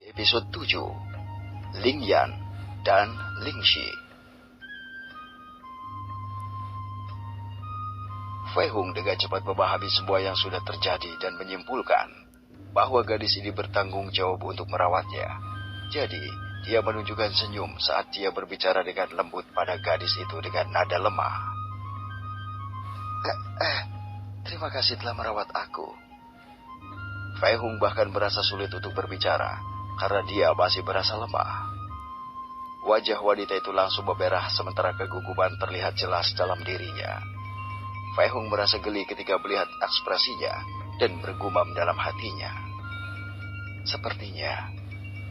Episode 7, Ling Yan dan Ling Shi. Fei Hung dengan cepat memahami semua yang sudah terjadi dan menyimpulkan bahwa gadis ini bertanggung jawab untuk merawatnya. Jadi, dia menunjukkan senyum saat dia berbicara dengan lembut pada gadis itu dengan nada lemah. Terima kasih telah merawat aku. Fei Hung bahkan merasa sulit untuk berbicara karena dia masih merasa lemah. Wajah wanita itu langsung memerah sementara kegugupan terlihat jelas dalam dirinya. Fei Hung merasa geli ketika melihat ekspresinya dan bergumam dalam hatinya. Sepertinya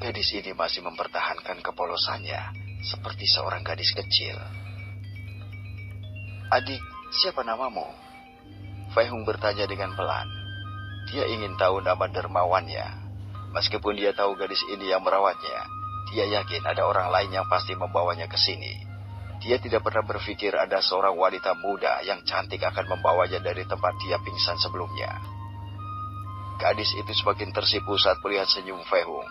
gadis ini masih mempertahankan kepolosannya seperti seorang gadis kecil. Adik, siapa namamu? Fei Hung bertanya dengan pelan. Dia ingin tahu nama dermawannya. Meskipun dia tahu gadis ini yang merawatnya, dia yakin ada orang lain yang pasti membawanya ke sini. Dia tidak pernah berpikir ada seorang wanita muda yang cantik akan membawanya dari tempat dia pingsan sebelumnya. Gadis itu semakin tersipu saat melihat senyum Fei Hung.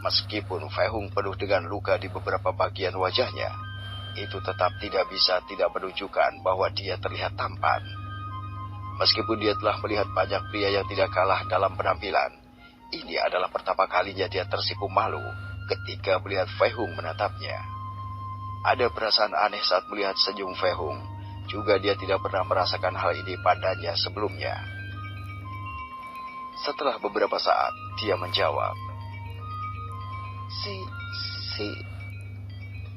Meskipun Fei Hung penuh dengan luka di beberapa bagian wajahnya, itu tetap tidak bisa tidak menunjukkan bahwa dia terlihat tampan. Meskipun dia telah melihat banyak pria yang tidak kalah dalam penampilan, ini adalah pertama kalinya dia tersipu malu ketika melihat Fei Hung menatapnya. Ada perasaan aneh saat melihat senyum Fei Hung. Juga dia tidak pernah merasakan hal ini padanya sebelumnya. Setelah beberapa saat, dia menjawab.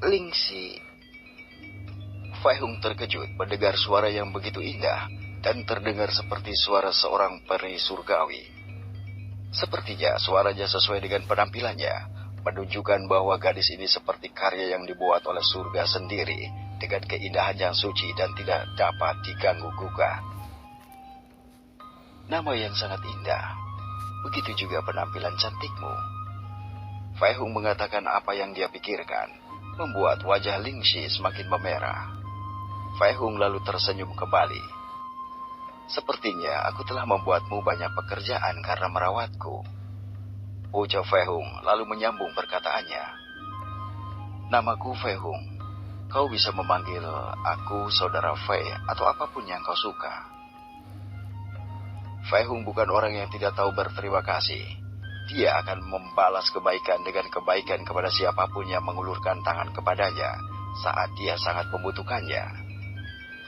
Ling Shi. Fei Hung terkejut mendengar suara yang begitu indah dan terdengar seperti suara seorang peri surgawi. Sepertinya suaranya sesuai dengan penampilannya, menunjukkan bahwa gadis ini seperti karya yang dibuat oleh surga sendiri dengan keindahan yang suci dan tidak dapat diganggu-gugat. Nama yang sangat indah, begitu juga penampilan cantikmu. Fei Hung mengatakan apa yang dia pikirkan, membuat wajah Ling Shi semakin memerah. Fei Hung lalu tersenyum kembali. Sepertinya aku telah membuatmu banyak pekerjaan karena merawatku. Ucap Fei Hung lalu menyambung perkataannya. Namaku Fei Hung. Kau bisa memanggil aku saudara Fei atau apapun yang kau suka. Fei Hung bukan orang yang tidak tahu berterima kasih. Dia akan membalas kebaikan dengan kebaikan kepada siapapun yang mengulurkan tangan kepadanya saat dia sangat membutuhkannya.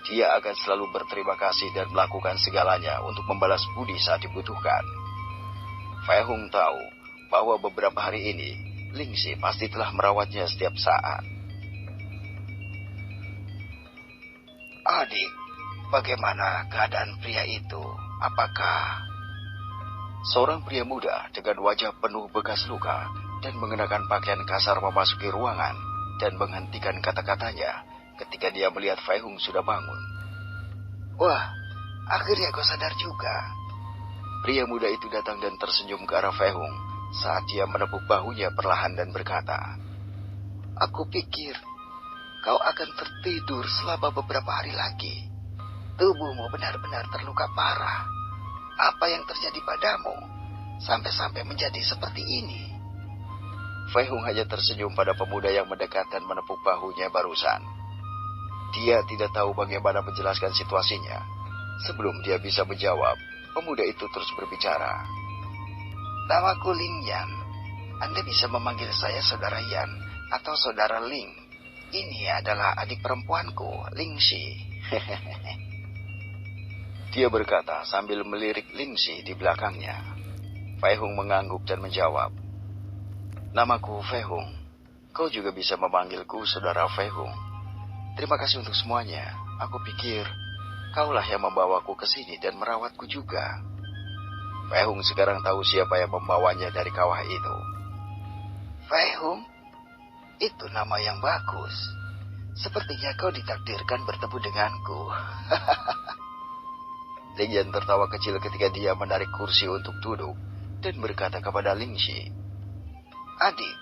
Dia akan selalu berterima kasih dan melakukan segalanya untuk membalas budi saat dibutuhkan. Fei Hung tahu bahwa beberapa hari ini, Ling Shi pasti telah merawatnya setiap saat. Adik, bagaimana keadaan pria itu? Apakah... Seorang pria muda dengan wajah penuh bekas luka dan mengenakan pakaian kasar memasuki ruangan dan menghentikan kata-katanya ketika dia melihat Fei Hung sudah bangun. Wah, akhirnya kau sadar juga. Pria muda itu datang dan tersenyum ke arah Fei Hung saat dia menepuk bahunya perlahan dan berkata, Aku pikir kau akan tertidur selama beberapa hari lagi. Tubuhmu benar-benar terluka parah. Apa yang terjadi padamu sampai-sampai menjadi seperti ini? Fei Hung hanya tersenyum pada pemuda yang mendekat dan menepuk bahunya barusan. Dia tidak tahu bagaimana menjelaskan situasinya. Sebelum dia bisa menjawab, pemuda itu terus berbicara. Namaku Ling Yan. Anda bisa memanggil saya saudara Yan atau saudara Ling. Ini adalah adik perempuanku, Ling Shi. Dia berkata sambil melirik Ling Shi di belakangnya. Fei Hung mengangguk dan menjawab. Namaku Fei Hung. Kau juga bisa memanggilku saudara Fei Hung. Terima kasih untuk semuanya. Aku pikir kaulah yang membawaku ke sini dan merawatku juga. Fei Hung sekarang tahu siapa yang membawanya dari kawah itu. Fei Hung, itu nama yang bagus. Sepertinya kau ditakdirkan bertemu denganku. Ling Yan tertawa kecil ketika dia menarik kursi untuk duduk dan berkata kepada Ling Shi, Adik,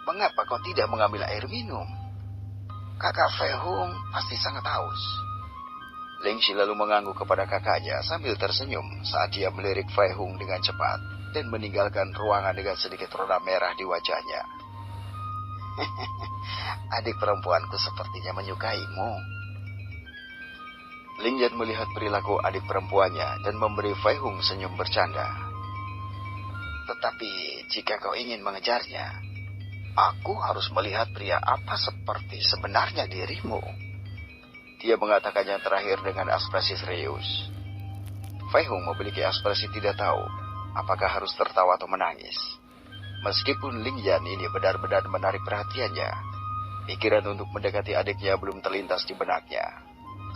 mengapa kau tidak mengambil air minum? Kakak Fei Hung pasti sangat haus. Ling Shi lalu mengangguk kepada kakaknya sambil tersenyum saat dia melirik Fei Hung dengan cepat dan meninggalkan ruangan dengan sedikit roda merah di wajahnya. Adik perempuanku sepertinya menyukaimu. Ling Yan melihat perilaku adik perempuannya dan memberi Fei Hung senyum bercanda. Tetapi jika kau ingin mengejarnya, aku harus melihat pria apa seperti sebenarnya dirimu. Dia mengatakannya terakhir dengan ekspresi serius. Fei Hung memiliki ekspresi tidak tahu apakah harus tertawa atau menangis. Meskipun Ling Yan ini benar-benar menarik perhatiannya, pikiran untuk mendekati adiknya belum terlintas di benaknya.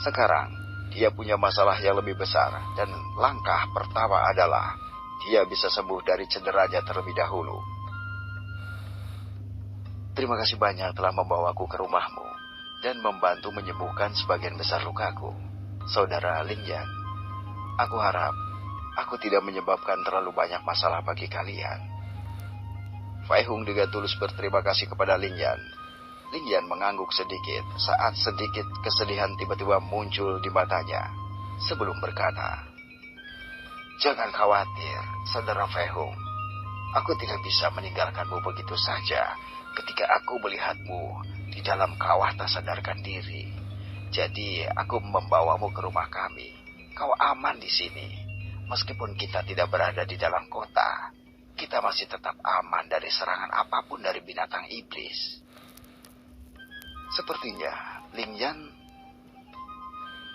Sekarang, dia punya masalah yang lebih besar dan langkah pertama adalah dia bisa sembuh dari cederanya terlebih dahulu. Terima kasih banyak telah membawaku ke rumahmu dan membantu menyembuhkan sebagian besar lukaku, Saudara Ling Yan. Aku harap aku tidak menyebabkan terlalu banyak masalah bagi kalian. Fei Hung dengan tulus berterima kasih kepada Ling Yan. Ling Yan mengangguk sedikit saat sedikit kesedihan tiba-tiba muncul di matanya sebelum berkata, "Jangan khawatir, Saudara Fei Hung. Aku tidak bisa meninggalkanmu begitu saja ketika aku melihatmu di dalam kawah tak sadarkan diri. Jadi aku membawamu ke rumah kami. Kau aman di sini. Meskipun kita tidak berada di dalam kota, kita masih tetap aman dari serangan apapun dari binatang iblis." Sepertinya Ling Yan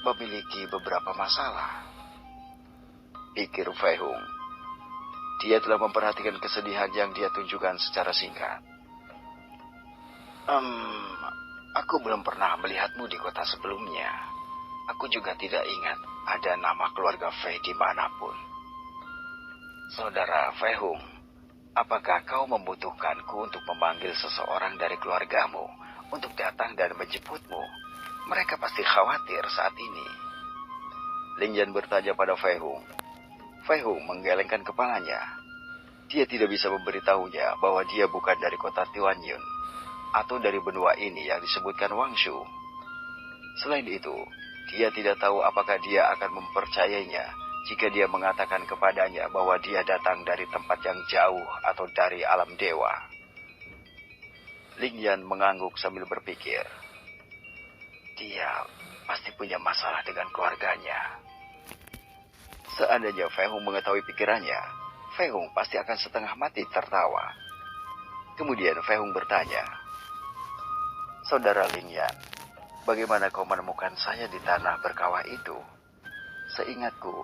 memiliki beberapa masalah, pikir Fei Hung. Dia telah memperhatikan kesedihan yang dia tunjukkan secara singkat. Aku belum pernah melihatmu di kota sebelumnya. Aku juga tidak ingat ada nama keluarga Fei dimanapun. Saudara Fei Hung, apakah kau membutuhkanku untuk memanggil seseorang dari keluargamu untuk datang dan menjemputmu? Mereka pasti khawatir saat ini. Ling Yan bertanya pada Fei Hung. Fei Hung menggelengkan kepalanya. Dia tidak bisa memberitahunya bahwa dia bukan dari kota Tianyun atau dari benua ini yang disebutkan Wangshu. Selain itu, dia tidak tahu apakah dia akan mempercayainya jika dia mengatakan kepadanya bahwa dia datang dari tempat yang jauh atau dari alam dewa. Ling Yan mengangguk sambil berpikir. Dia pasti punya masalah dengan keluarganya. Seandainya Fei Hung mengetahui pikirannya, Fei Hung pasti akan setengah mati tertawa. Kemudian Fei Hung bertanya, "Saudara Ling Yan, bagaimana kau menemukan saya di tanah berkawah itu? Seingatku,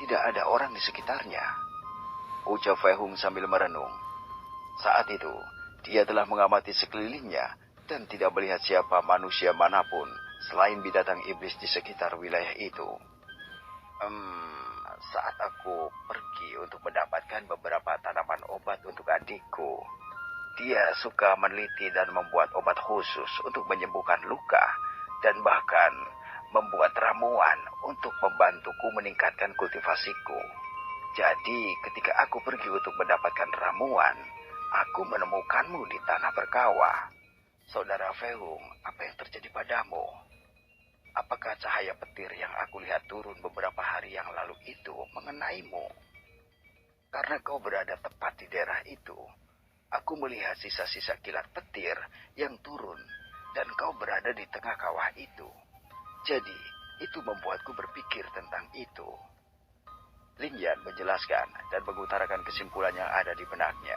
tidak ada orang di sekitarnya," ucap Fei Hung sambil merenung. Saat itu, dia telah mengamati sekelilingnya dan tidak melihat siapa manusia manapun selain binatang iblis di sekitar wilayah itu. Saat aku pergi untuk mendapatkan beberapa tanaman obat untuk adikku, dia suka meneliti dan membuat obat khusus untuk menyembuhkan luka dan bahkan membuat ramuan untuk membantuku meningkatkan kultivasiku. Jadi ketika aku pergi untuk mendapatkan ramuan, aku menemukanmu di tanah berkawah. Saudara Fei Hung, apa yang terjadi padamu? Apakah cahaya petir yang aku lihat turun beberapa hari yang lalu itu mengenaimu? Karena kau berada tepat di daerah itu, aku melihat sisa-sisa kilat petir yang turun dan kau berada di tengah kawah itu. Jadi, itu membuatku berpikir tentang itu. Ling Yan menjelaskan dan mengutarakan kesimpulan yang ada di benaknya.